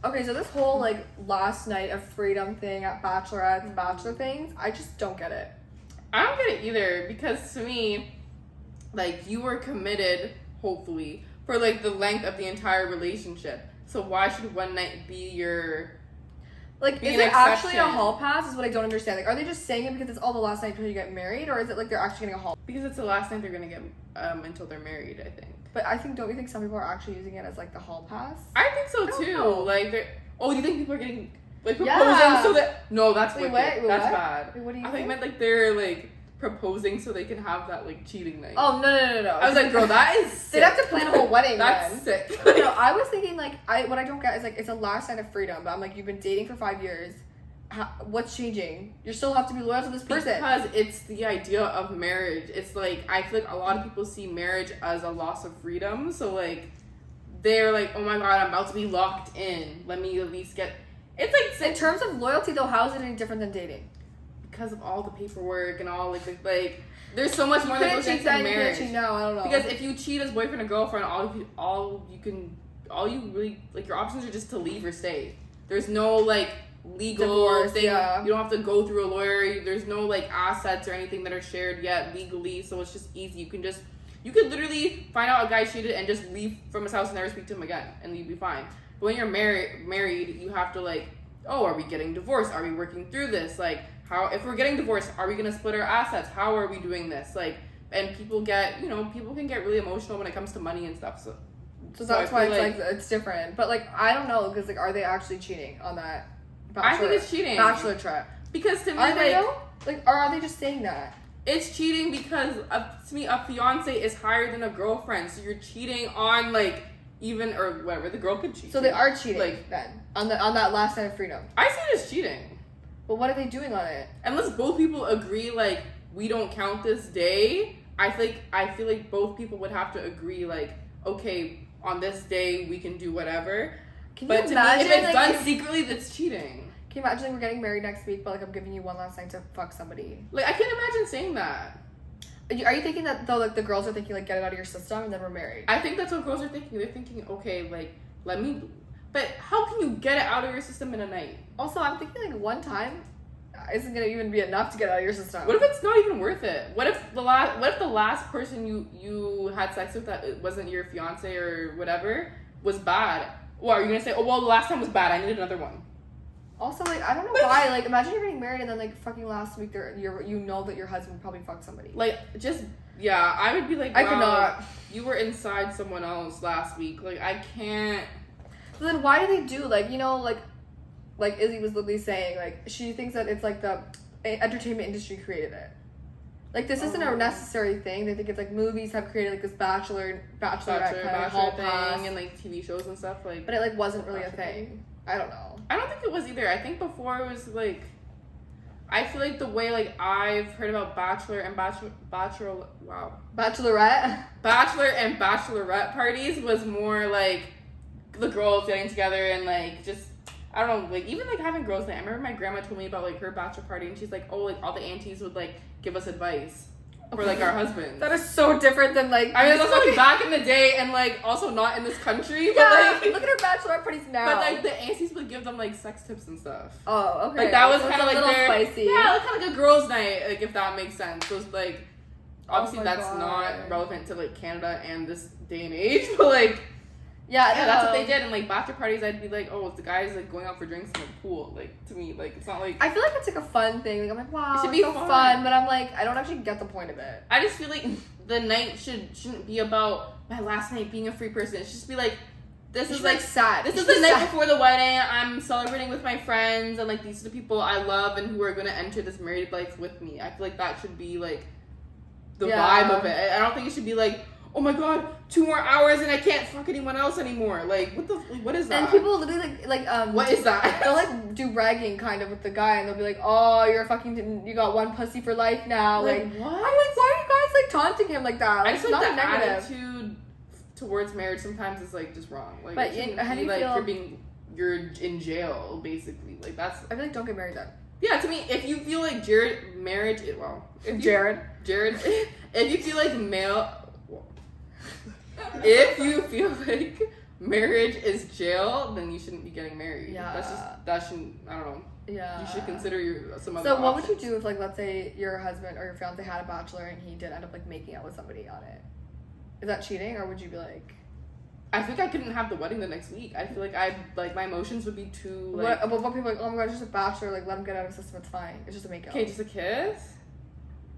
Okay, so this whole like last night of freedom thing at bachelorettes, bachelor things, I just don't get it. I don't get it either, because to me, like, you were committed, hopefully, for like the length of the entire relationship. So why should one night be your Like, is it actually a hall pass? Is what I don't understand. Like, are they just saying it because it's all the last night before you get married, or is it like they're actually getting a hall? Because it's the last night they're gonna get until they're married, I think. But I think, don't you think some people are actually using it as like the hall pass? I think so don't too. know. Like, you think people are getting like proposing Yeah. so that that's Wait, wicked. wait, That's what? bad. Wait, what do you I think? think meant like they're like proposing so they can have that like cheating night. Oh no! I was like, girl, that is sick. They'd have to plan a whole wedding. That's then. sick. No, I was thinking like what I don't get is like it's a last night of freedom, but I'm like, you've been dating for 5 years. What's changing? You still have to be loyal to this person. Because it's the idea of marriage. It's like, I feel like a lot of people see marriage as a loss of freedom. So like, they're like, oh my god, I'm about to be locked in. Let me at least get. It's like in terms of loyalty, though, how is it any different than dating? Because of all the paperwork and all like there's so much more that goes into marriage. marriage. You can't cheat now. I don't know. Because if you cheat as boyfriend or girlfriend, all you really like, your options are just to leave or stay. There's no like legal divorce thing. Yeah. You don't have to go through a lawyer. There's no like assets or anything that are shared yet legally, so it's just easy. You could literally find out a guy cheated and just leave from his house and never speak to him again, and you'd be fine. But when you're married, you have to like, oh, are we getting divorced? Are we working through this? Like, how, if we're getting divorced, are we gonna split our assets? How are we doing this? Like, and people can get really emotional when it comes to money and stuff. So that's why it's like it's different. But like, I don't know, because like, are they actually cheating on that? I think it's cheating. Bachelor trip. Because to me, are they though? Like, or are they just saying that? It's cheating because to me, a fiance is higher than a girlfriend. So you're cheating on like even or whatever. The girl could cheat. So they are cheating like, then on that last night of freedom. I see it as cheating. But what are they doing on it? Unless both people agree, like, we don't count this day. I feel like both people would have to agree, like, okay, on this day we can do whatever. But to me, if it's done secretly, that's cheating. Can you imagine like, we're getting married next week, but like I'm giving you one last night to fuck somebody? Like, I can't imagine saying that. Are you thinking that though? Like the girls are thinking like, get it out of your system, and then we're married. I think that's what girls are thinking. They're thinking, okay, like, let me. But how can you get it out of your system in a night? Also, I'm thinking like one time isn't gonna even be enough to get out of your system. What if it's not even worth it? What if the last person you had sex with that wasn't your fiance or whatever was bad? Well, are you gonna say, oh well, the last time was bad, I need another one? Also, like, I don't know why. Like, imagine you're getting married and then like fucking last week, you know that your husband probably fucked somebody. Like, just yeah, I would be like, wow, I could not. You were inside someone else last week. Like, I can't. So then, why do they do like Izzy was literally saying, like, she thinks that it's like the entertainment industry created it. Like, this isn't a necessary thing. They think it's like movies have created like this bachelorette kind of hall thing pass and like TV shows and stuff like. But it like wasn't really a thing. I don't know. I don't think it was either. I think before it was like. I feel like the way like I've heard about Bachelor and Bachelorette and Bachelorette parties was more like the girls getting together and like just. I don't know, like, even, like, having girls' night. I remember my grandma told me about, like, her bachelor party, and she's like, oh, like, all the aunties would, like, give us advice for, like, our husbands. That is so different than, like... I mean, it's also, like, back in the day, and, like, also not in this country, but, like... look at her bachelorette parties now. But, like, the aunties would give them, like, sex tips and stuff. Oh, okay. Like, that was so kind of, like, their... spicy. Yeah, like, kind of like a girls' night, like, if that makes sense. So, it's, like, obviously that's God. not relevant to, like, Canada and this day and age, but, like... Yeah, that's what they did. And like bachelor parties, I'd be like, oh, the guys like going out for drinks in the pool. Like, to me, like, it's not like. I feel like it's like a fun thing. Like, I'm like, wow, it should it's be so fun, but I'm like, I don't actually get the point of it. I just feel like the night shouldn't be about my last night being a free person. It should just be like, this is like sad. This is the night before the wedding. I'm celebrating with my friends, and like these are the people I love and who are gonna enter this married life with me. I feel like that should be like the vibe of it. I don't think it should be like, oh my god, 2 more hours and I can't fuck anyone else anymore. Like, what is that? And people literally like what is that? They'll like do bragging kind of with the guy, and they'll be like, oh, you got one pussy for life now. Like what? I'm like, why are you guys like taunting him like that? Like, I just it's like not the negative. attitude towards marriage sometimes is like just wrong. Like, but how do you feel? You're in jail basically. Like that's. I feel like don't get married then. Yeah, to me, if you feel like Jared, if you feel like marriage is jail, then you shouldn't be getting married. Yeah. That shouldn't, I don't know. Yeah. You should consider some other So what would options. you do if, like, let's say your husband or your fiance had a bachelor and he did end up, like, making out with somebody on it? Is that cheating, or would you be like... I think I couldn't have the wedding the next week. I feel like my emotions would be too, like... What people are like, oh my god, it's just a bachelor, like, let him get out of the system, it's fine. It's just a makeout. Okay, just a kiss?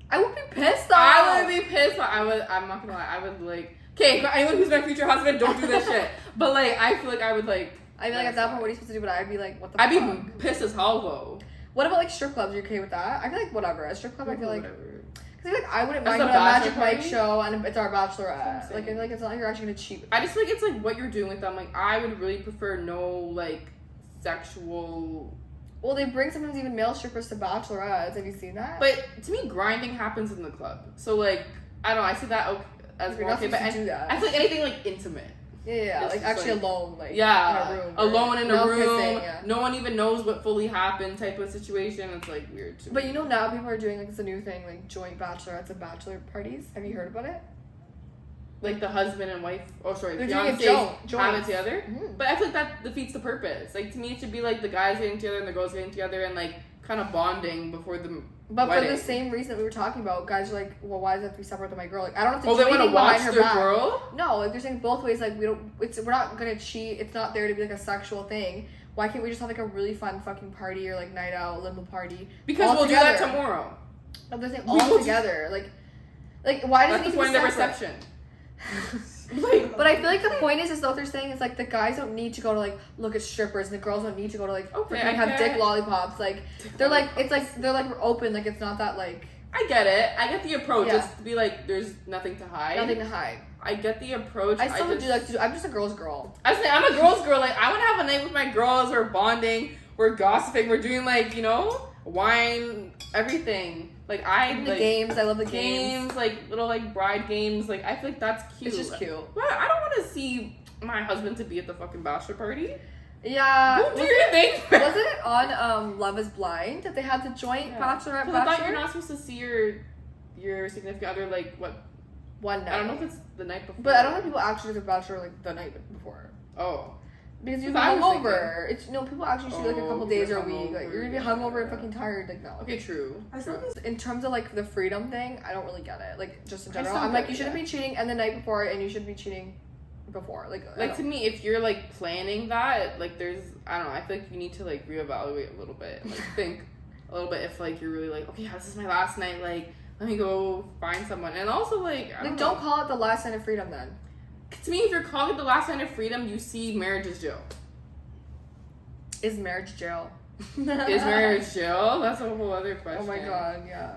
I would be pissed though. I would be pissed, but I'm not gonna lie, I would, like... Okay, for anyone who's my future husband, don't do this shit. But, like, I feel like I would, like... I'd be like, at that point, what are you supposed to do? But I'd be like, what the I'd fuck? be pissed as hell, though. What about, like, strip clubs? Are you okay with that? I feel like whatever. A strip club, I feel like... Whatever. Cause I feel like I wouldn't That's mind a going to a Magic bachelor Mike party? show and it's our That's what bachelorette. I'm Like, I feel like it's not like you're actually gonna cheat with I just feel like it's like what you're doing with them. Like, I would really prefer no, like, sexual. Well, they bring sometimes even male strippers to bachelorettes. Have you seen that? But to me, grinding happens in the club. So, like, I don't know. I see that as You're more not okay. But supposed to do that. I feel like anything, like, intimate. yeah, It's like just actually like- alone, like Yeah. in a room, Alone in a no room. kissing, yeah. No one even knows what fully happened type of situation. It's, like, weird to But me. you know now people are doing like it's a new thing, like joint bachelorettes and bachelor parties. Have you heard about it? Like, the husband and wife. Oh, sorry. They're doing it Fiancés have it joints. together. Mhm. But I feel like that defeats the purpose. Like, to me, it should be like the guys getting together and the girls getting together and, like, kind of bonding before the But wedding. for the same reason that we were talking about, guys are like, well, why does it have to be separate than my girl? Like, I don't have to Oh, do they want to anything behind watch her their back. girl? No, like they're saying both ways. Like we're not gonna cheat. It's not there to be like a sexual thing. Why can't we just have like a really fun fucking party or like night out, limo party? Because all we'll do that together? tomorrow. No, they're saying We all will together. Like why does That's it the need point to of be the separate? reception. Like, But I feel like the point is though they're saying it's like the guys don't need to go to like look at strippers and the girls don't need to go to like Okay, freaking I have get dick it. lollipops. Like they're like it's like they're like open. Like it's not that like I get it. I get the approach. Yeah. Just to be like, there's nothing to hide. nothing to hide. I get the approach. I still would just, do like I'm just a girl's girl. I say I'm a girl's girl. Like, I want to have a night with my girls. We're bonding. We're gossiping. We're doing like, you know, wine, everything. Like The games, I love the games. games, like little like bride games. Like, I feel like that's cute. It's just cute. But I don't want to see my husband to be at the fucking bachelor party. Yeah. Who do you think? Wasn't it on Love Is Blind that they had the joint bachelorette 'Cause I thought bachelor? you're not supposed to see your significant other like what? One night. I don't know if it's the night before. But I don't think people actually do the bachelor like the night before. Oh. Because you're That's what I was hungover. It's people actually shoot like a couple Oh, days or a you're week. Like you're gonna be hungover, hungover and yeah. fucking tired. Like no. Okay, true. True. In terms of like the freedom thing, I don't really get it. Like just in I general, still I'm like get you it, shouldn't yeah. be cheating and the night before, and you shouldn't be cheating before. Like I Like, don't- to me, if you're like planning that, like there's I don't know, I feel like you need to like reevaluate a little bit. Like think a little bit if like you're really like, okay, this is my last night, like let me go find someone. And also like I like don't don't know. call it the last night of freedom then. To me, if you're calling it the last night of freedom, you see marriage as jail. Is marriage jail? Is marriage jail? That's a whole other question. Oh my god, yeah.